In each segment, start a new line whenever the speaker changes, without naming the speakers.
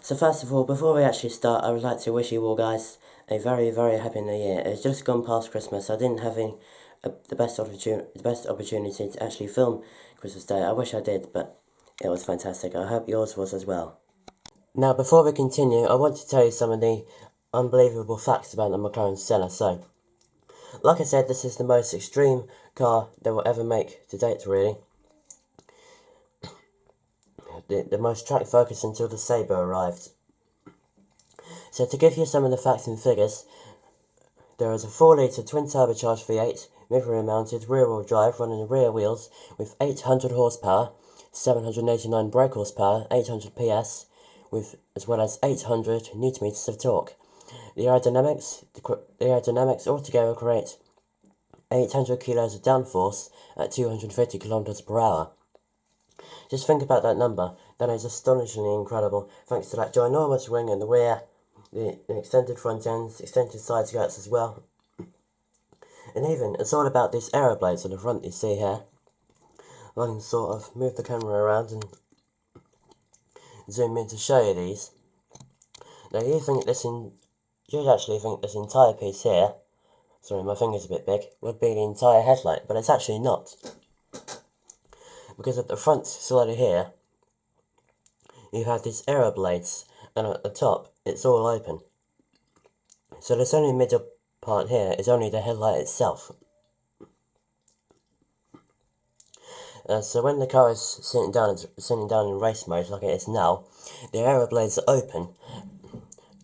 So first of all, before we actually start, I would like to wish you all guys a very, very happy New Year. It's just gone past Christmas. I didn't have the best opportunity to actually film Christmas Day. I wish I did, but it was fantastic. I hope yours was as well. Now, before we continue, I want to tell you some of the unbelievable facts about the McLaren Senna. So, like I said, this is the most extreme car they will ever make to date, really. The most track focused until the Sabre arrived. So to give you some of the facts and figures, there is a 4-litre twin-turbocharged V8, midrear-mounted rear-wheel drive running the rear wheels with 800 horsepower, 789 brake horsepower, 800 PS, as well as 800 newton-meters of torque. The aerodynamics altogether create 800 kilos of downforce at 250 kilometers per hour. Just think about that number. That is astonishingly incredible, thanks to that ginormous wing in the rear, the extended front ends, extended side skirts as well. And even, it's all about these aero blades on the front you see here. I can sort of move the camera around and zoom in to show you these. Now you'd actually think this entire piece here, sorry my finger's a bit big, would be the entire headlight, but it's actually not. Because at the front slightly here, you have these aero blades, and at the top, it's all open. So this only middle part here is only the headlight itself. So when the car is sitting down in race mode like it is now, the aero blades are open,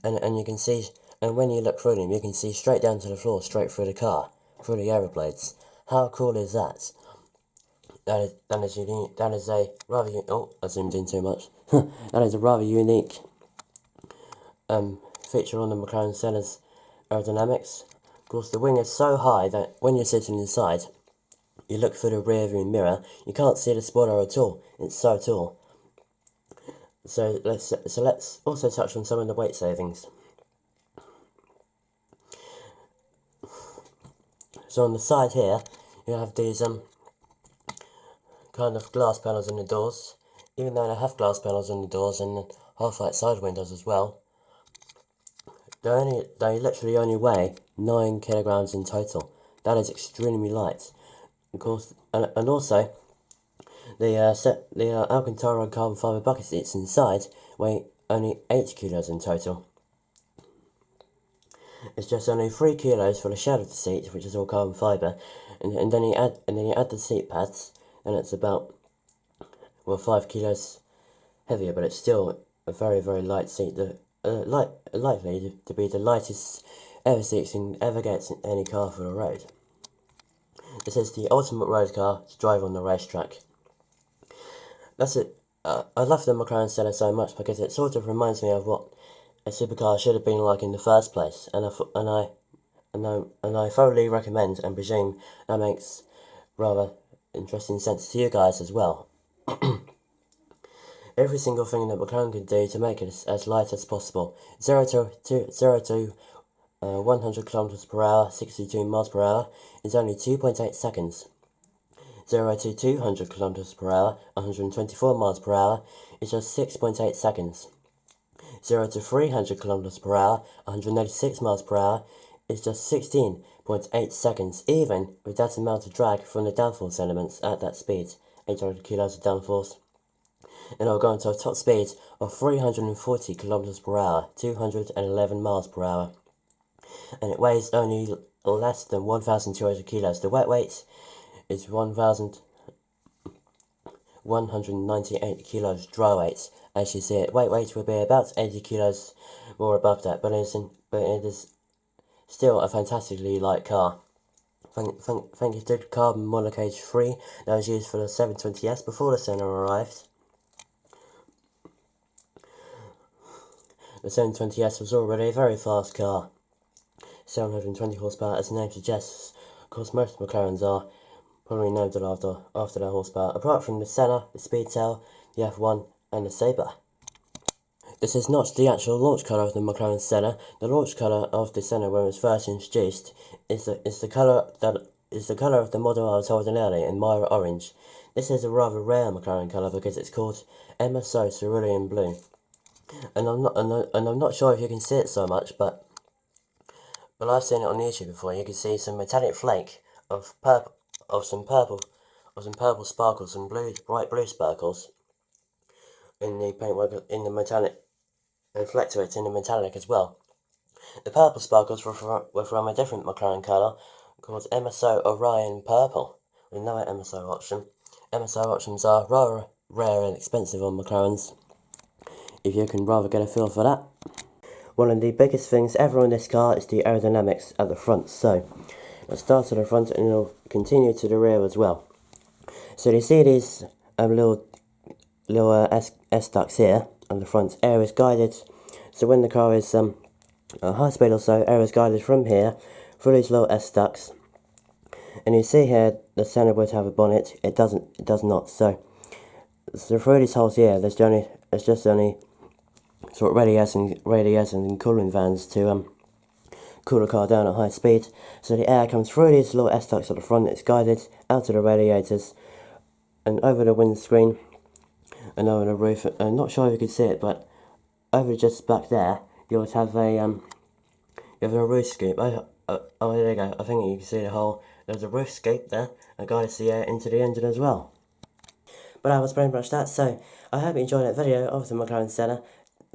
and you can see, and when you look through them, you can see straight down to the floor, straight through the car, through the aero blades. How cool is that? That is a rather, I zoomed in too much. That is a rather unique feature on the McLaren Senna's aerodynamics. Of course, the wing is so high that when you're sitting inside, you look through the rear view mirror, you can't see the spoiler at all. It's so tall. So let's also touch on some of the weight savings. So on the side here, you have these kind of glass panels on the doors. Even though they have glass panels on the doors and half-height side windows as well, they literally only weigh 9 kilograms in total. That is extremely light. Of course, and also the Alcantara carbon fibre bucket seats inside weigh only 8 kilos in total. It's just only 3 kilos for the shell of the seat, which is all carbon fibre, and then you add the seat pads, and it's about 5 kilos heavier, but it's still a very, very light seat. Likely to be the lightest ever seats you can ever get in any car for the road. This is the ultimate road car to drive on the racetrack. That's it. I love the McLaren Senna so much because it sort of reminds me of what a supercar should have been like in the first place, and I thoroughly recommend and presume that makes rather interesting sense to you guys as well. Every single thing that McLaren can do to make it as light as possible. 0 to 100 kilometers per hour, 62 miles per hour, is only 2.8 seconds. 0 to 200 kilometers per hour, 124 miles per hour, is just 6.8 seconds. 0 to 300 kilometers per hour, 186 miles per hour, is just 16.8 seconds, even with that amount of drag from the downforce elements at that speed, 800 kilos of downforce. And it'll go into a top speed of 340 kilometers per hour, 211 miles per hour. And it weighs only less than 1,200 kilos. The wet weight is 1,198 kilos dry weight. As you see it, weight will be about 80 kilos more above that, but it is still a fantastically light car. Thank you to carbon monocoque free that was used for the 720S before the Senna arrived. The 720S was already a very fast car. 720 horsepower, as the name suggests. Of course, most McLarens are probably named after their horsepower, apart from the Senna, the Speedtail, the F1, and the Sabre. This is not the actual launch colour of the McLaren Senna. The launch colour of the Senna, when it was first introduced, is the colour of the model I was holding earlier in Myra Orange. This is a rather rare McLaren colour because it's called MSO Cerulean Blue. and I'm not sure if you can see it so much, but I've seen it on YouTube before. You can see some metallic flake of purple, of some purple, of some purple sparkles and bright blue sparkles in the paintwork in the metallic, and fluctuates in the metallic as well. The purple sparkles were from a different McLaren colour called MSO Orion Purple, with no MSO option. MSO options are rather rare and expensive on McLarens, if you can rather get a feel for that. One of the biggest things ever on this car is the aerodynamics at the front, so let's start at the front and it'll continue to the rear as well. So you see these little S ducts here on the front. Air is guided, so when the car is high speed or so, air is guided from here through these little S ducts. And you see here the Senna would have a bonnet. It does not. So through these holes here, there's just only sort of radiators and cooling fans to cool the car down at high speed. So the air comes through these little S ducts at the front. It's guided out to the radiators and over the windscreen and over the roof. I'm not sure if you can see it, but over just back there, you would have a roof scoop. Oh, there you go. I think you can see the hole. There's a roof scoop there that guides the air into the engine as well. But that was pretty much that. So I hope you enjoyed that video of the McLaren Senna,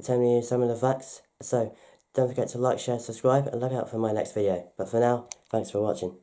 telling you some of the facts. So don't forget to like, share, subscribe, and look out for my next video. But for now, thanks for watching.